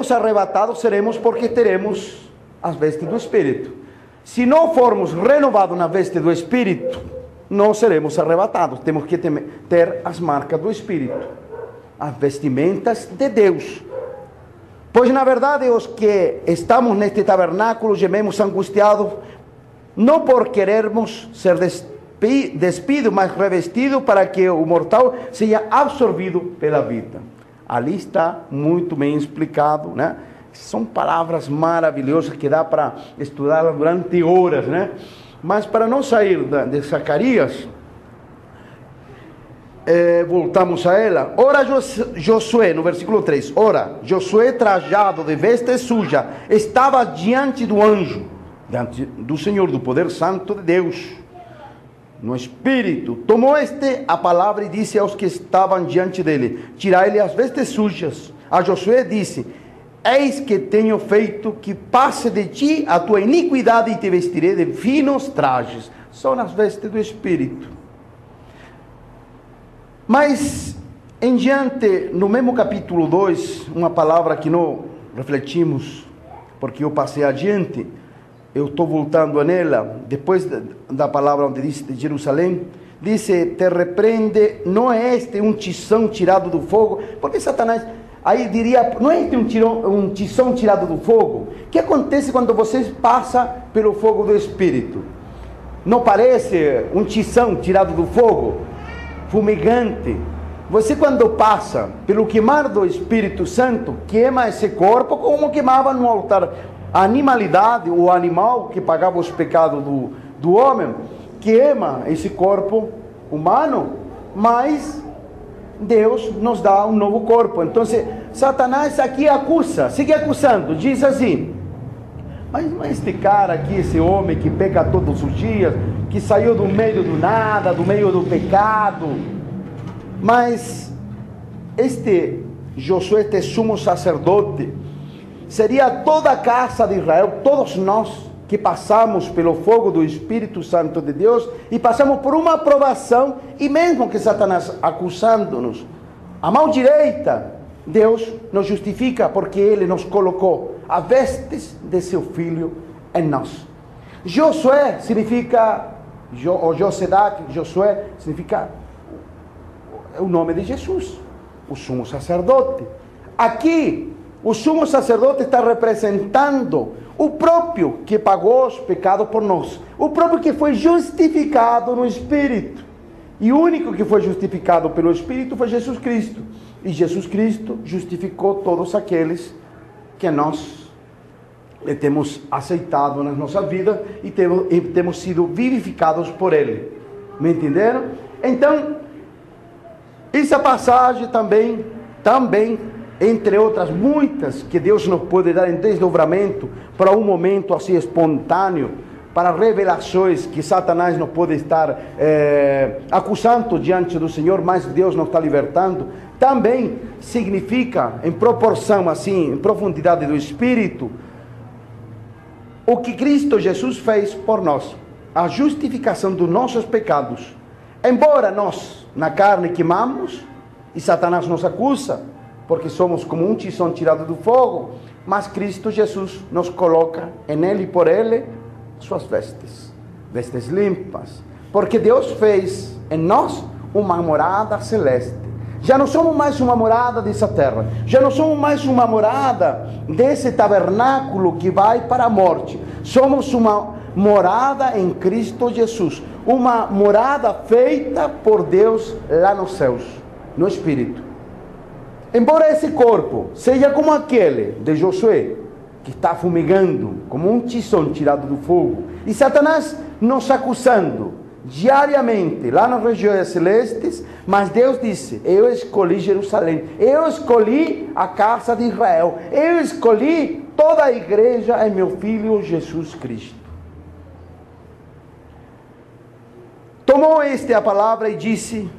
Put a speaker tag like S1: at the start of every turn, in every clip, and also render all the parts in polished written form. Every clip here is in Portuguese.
S1: seremos arrebatados, seremos porque teremos as vestes do Espírito. Se não formos renovados na veste do Espírito, não seremos arrebatados. Temos que ter as marcas do Espírito, as vestimentas de Deus. Pois na verdade os que estamos neste tabernáculo gememos angustiados, não por querermos ser despido, mas revestido para que o mortal seja absorvido pela vida. Ali está muito bem explicado, né? São palavras maravilhosas que dá para estudar durante horas, né? Mas para não sair de Zacarias, voltamos a ela. Ora Josué, no versículo 3, ora Josué, trajado de veste suja, estava diante do anjo, diante do Senhor, do poder santo de Deus, no Espírito. Tomou a palavra e disse aos que estavam diante dele: tirai-lhe as vestes sujas. A Josué disse: eis que tenho feito que passe de ti a tua iniquidade e te vestirei de finos trajes. São as vestes do Espírito. Mas em diante, no mesmo capítulo 2, uma palavra que não refletimos, porque eu passei adiante, eu estou voltando nela, depois da palavra onde diz de Jerusalém, disse: te repreende, não é este um tição tirado do fogo? Porque Satanás, aí diria, não é este um tição tirado do fogo? O que acontece quando você passa pelo fogo do Espírito? Não parece um tição tirado do fogo? Fumegante. Você quando passa pelo queimar do Espírito Santo, queima esse corpo como queimava no altar. A animalidade, o animal que pagava os pecados do homem, queima esse corpo humano, mas Deus nos dá um novo corpo. Então Satanás aqui acusa, sigue acusando, diz assim: mas este cara aqui, esse homem que peca todos os dias, que saiu do meio do nada, do meio do pecado, mas este Josué, este sumo sacerdote, seria toda a casa de Israel, todos nós que passamos pelo fogo do Espírito Santo de Deus e passamos por uma aprovação, e mesmo que Satanás acusando-nos, a mão direita, Deus nos justifica porque Ele nos colocou as vestes de seu Filho em nós. Josué significa, ou Josué significa o nome de Jesus, o sumo sacerdote. Aqui, o sumo sacerdote está representando o próprio que pagou os pecados por nós, o próprio que foi justificado no Espírito. E o único que foi justificado pelo Espírito foi Jesus Cristo. E Jesus Cristo justificou todos aqueles que nós temos aceitado na nossa vida e temos sido vivificados por Ele. Me entenderam? Então, essa passagem também, entre outras muitas, que Deus nos pode dar em desdobramento para um momento assim espontâneo, para revelações que Satanás não pode estar acusando diante do Senhor, mas Deus nos está libertando, também significa, em proporção assim, em profundidade do Espírito, o que Cristo Jesus fez por nós, a justificação dos nossos pecados. Embora nós, na carne, queimamos, e Satanás nos acusa, porque somos como um tição tirado do fogo, mas Cristo Jesus nos coloca em Ele e por Ele suas vestes limpas, porque Deus fez em nós uma morada celeste. Já não somos mais uma morada dessa terra, já não somos mais uma morada desse tabernáculo que vai para a morte. Somos uma morada em Cristo Jesus, uma morada feita por Deus lá nos céus, no Espírito. Embora esse corpo seja como aquele de Josué, que está fumegando, como um tição tirado do fogo, e Satanás nos acusando diariamente lá nas regiões celestes, mas Deus disse: eu escolhi Jerusalém, eu escolhi a casa de Israel, eu escolhi toda a igreja em meu Filho Jesus Cristo. Tomou a palavra e disse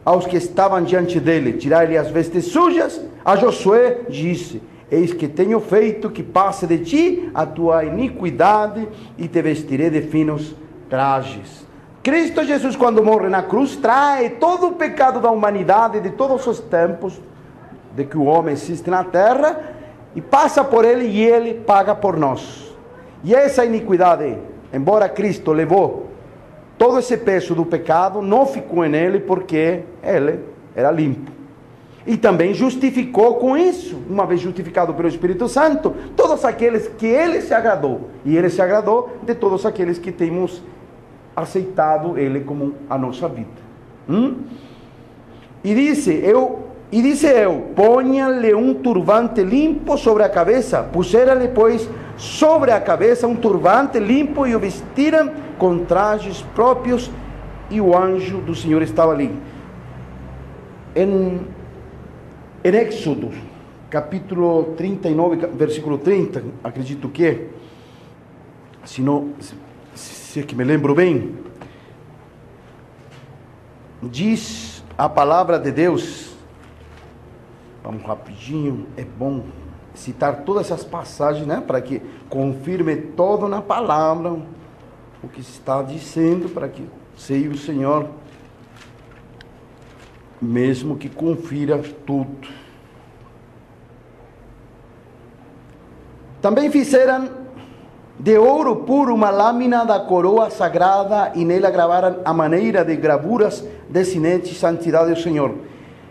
S1: aos que estavam diante dele: tirai-lhe as vestes sujas. A Josué disse: eis que tenho feito que passe de ti a tua iniquidade e te vestirei de finos trajes. Cristo Jesus, quando morre na cruz, traz todo o pecado da humanidade de todos os tempos de que o homem existe na terra, e passa por ele e ele paga por nós. E essa iniquidade, embora Cristo levou todo esse peso do pecado, não ficou nele porque ele era limpo. E também justificou com isso, uma vez justificado pelo Espírito Santo, todos aqueles que ele se agradou. E ele se agradou de todos aqueles que temos aceitado ele como a nossa vida. E disse eu, ponha-lhe um turbante limpo sobre a cabeça. Puseram-lhe, pois, sobre a cabeça um turbante limpo e o vestiram com trajes próprios, e o anjo do Senhor estava ali. Em Éxodo, capítulo 39, versículo 30, acredito que, se é que me lembro bem, diz a palavra de Deus. Vamos rapidinho, é bom citar todas essas passagens, né, para que confirme todo na palavra o que está dizendo, para que seja o Senhor mesmo que confira tudo. Também fizeram de ouro puro uma lâmina da coroa sagrada, e nela gravaram a maneira de gravuras desinentes santidade do Senhor,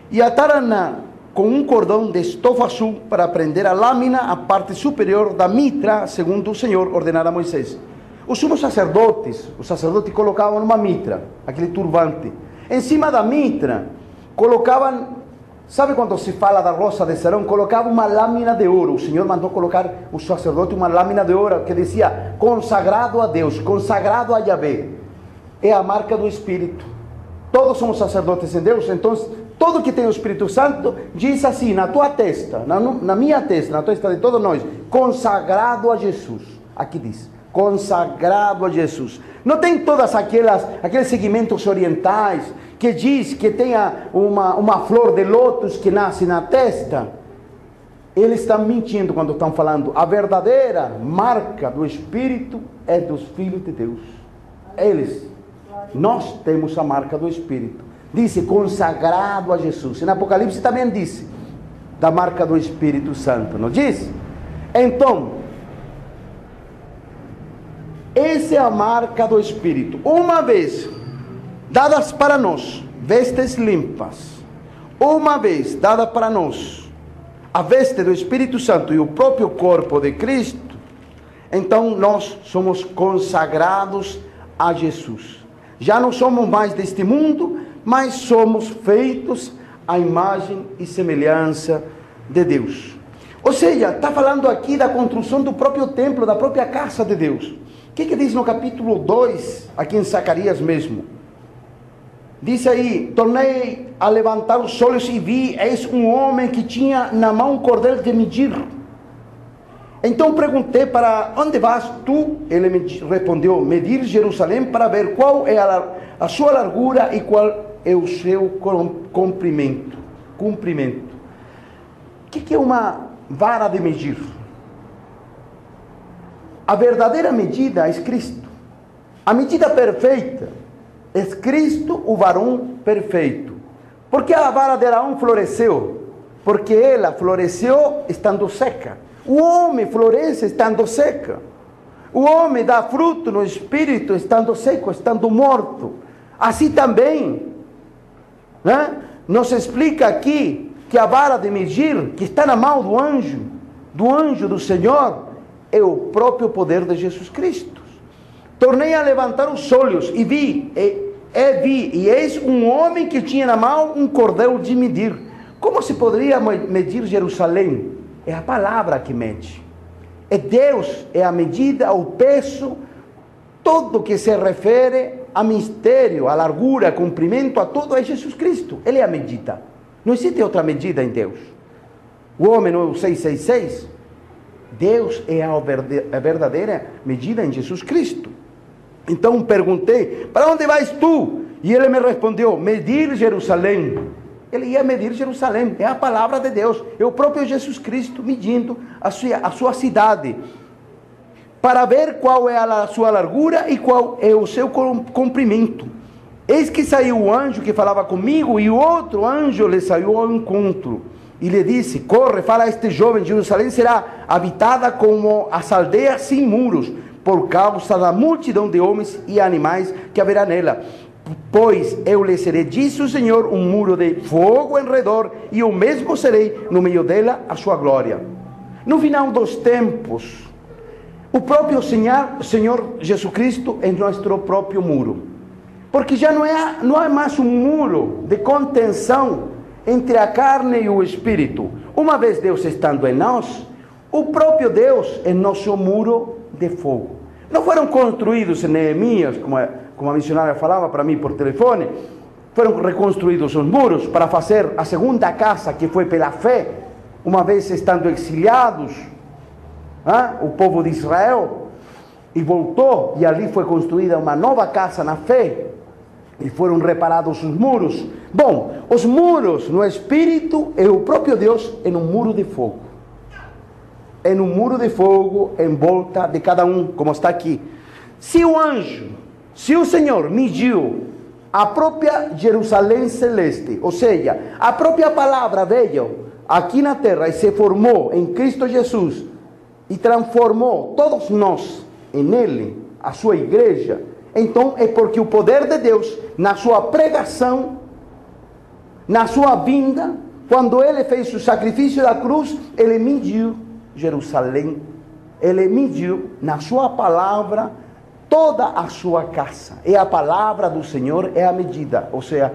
S1: e ataram-na com um cordão de estofa azul para prender a lâmina à parte superior da mitra, segundo o Senhor ordenara a Moisés. Os sumos sacerdotes, colocavam uma mitra, aquele turbante. Em cima da mitra colocavam, sabe quando se fala da rosa de Sarão, colocava uma lâmina de ouro. O Senhor mandou colocar o sacerdote uma lâmina de ouro que dizia consagrado a Deus, consagrado a Yahvé. É a marca do Espírito. Todos somos sacerdotes em Deus, então todo que tem o Espírito Santo diz assim na tua testa, na minha testa, na testa de todos nós, consagrado a Jesus. Aqui diz, consagrado a Jesus. Não tem todas aqueles segmentos orientais que diz que tenha uma flor de lótus que nasce na testa. Eles estão mentindo quando estão falando. A verdadeira marca do Espírito é dos filhos de Deus. Nós temos a marca do Espírito. Disse consagrado a Jesus. E no Apocalipse também disse da marca do Espírito Santo, não diz? Então, essa é a marca do Espírito. Uma vez dadas para nós vestes limpas, uma vez dada para nós a veste do Espírito Santo e o próprio corpo de Cristo, então nós somos consagrados a Jesus. Já não somos mais deste mundo, mas somos feitos à imagem e semelhança de Deus. Ou seja, está falando aqui da construção do próprio templo, da própria casa de Deus. O que diz no capítulo 2, aqui em Zacarias mesmo? Diz aí, tornei a levantar os olhos e vi, eis um homem que tinha na mão um cordel de medir. Então perguntei, para onde vas tu? Ele me respondeu, medir Jerusalém para ver qual é a sua largura e qual é o seu comprimento. O que é uma vara de medir? A verdadeira medida é Cristo. A medida perfeita é Cristo, o varão perfeito. Por que a vara de Arão floresceu? Porque ela floresceu estando seca. O homem floresce estando seca. O homem dá fruto no espírito estando seco, estando morto. Assim também, né? Nos explica aqui que a vara de medir, que está na mão do anjo do Senhor, é o próprio poder de Jesus Cristo. Tornei a levantar os olhos e vi, e eis um homem que tinha na mão um cordel de medir. Como se poderia medir Jerusalém? É a palavra que mede. É Deus, é a medida, o peso, tudo que se refere a mistério, a largura, a comprimento, a tudo é Jesus Cristo. Ele é a medida. Não existe outra medida em Deus. O homem não é o 666. Deus é a verdadeira medida em Jesus Cristo. Então perguntei, para onde vais tu? E ele me respondeu, medir Jerusalém. Ele ia medir Jerusalém, é a palavra de Deus, é o próprio Jesus Cristo medindo a sua cidade, para ver qual é a sua largura e qual é o seu comprimento. Eis que saiu o anjo que falava comigo, e o outro anjo lhe saiu ao encontro, e lhe disse: corre, fala a este jovem, Jerusalém será habitada como as aldeias sem muros, por causa da multidão de homens e animais que haverá nela. Pois eu lhe serei, disse o Senhor, um muro de fogo em redor, e eu mesmo serei no meio dela a sua glória. No final dos tempos, o próprio Senhor Jesus Cristo é nosso próprio muro. Porque já não é mais um muro de contenção entre a carne e o espírito. Uma vez Deus estando em nós, o próprio Deus é nosso muro de fogo. Não foram construídos em Neemias, como a missionária falava para mim por telefone, foram reconstruídos os muros para fazer a segunda casa, que foi pela fé, uma vez estando exiliados, o povo de Israel, e voltou, e ali foi construída uma nova casa na fé, e foram reparados os muros. Bom, os muros no espírito é o próprio Deus em um muro de fogo. Em um muro de fogo em volta de cada um, como está aqui. Se o anjo, se o Senhor mediu a própria Jerusalém celeste, ou seja, a própria palavra veio aqui na terra e se formou em Cristo Jesus e transformou todos nós em Ele, a sua igreja, então é porque o poder de Deus, na sua pregação, na sua vinda, quando Ele fez o sacrifício da cruz, Ele mediu Jerusalém, Ele mediu na sua palavra toda a sua casa. E a palavra do Senhor é a medida, ou seja,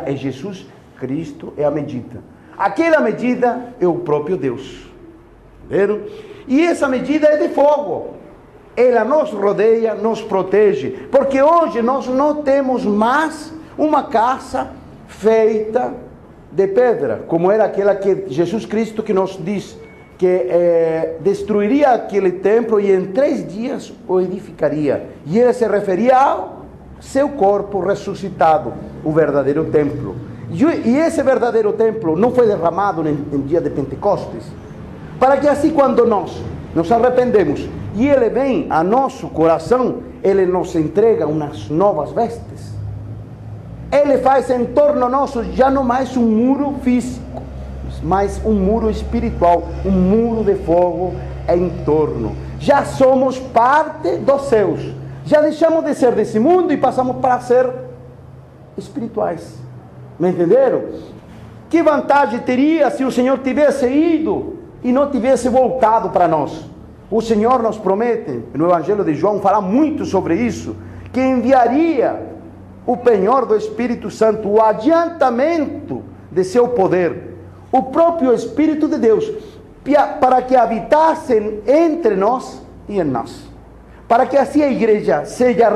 S1: é Jesus Cristo, é a medida. Aquela medida é o próprio Deus. Viram? E essa medida é de fogo. Ela nos rodeia, nos protege, porque hoje nós não temos mais uma casa feita de pedra, como era aquela que Jesus Cristo que nos diz que destruiria aquele templo e em 3 dias o edificaria. E ele se referia ao seu corpo ressuscitado, o verdadeiro templo. E esse verdadeiro templo não foi derramado em dia de Pentecostes, para que assim quando nós nos arrependemos e Ele vem a nosso coração, Ele nos entrega umas novas vestes. Ele faz em torno nosso já não mais um muro físico, mas um muro espiritual, um muro de fogo em torno. Já somos parte dos céus. Já deixamos de ser desse mundo e passamos para ser espirituais. Me entenderam? Que vantagem teria se o Senhor tivesse ido e não tivesse voltado para nós? O Senhor nos promete, no Evangelho de João, fala muito sobre isso, que enviaria o penhor do Espírito Santo, o adiantamento de seu poder, o próprio Espírito de Deus, para que habitasse entre nós e em nós, para que assim a igreja seja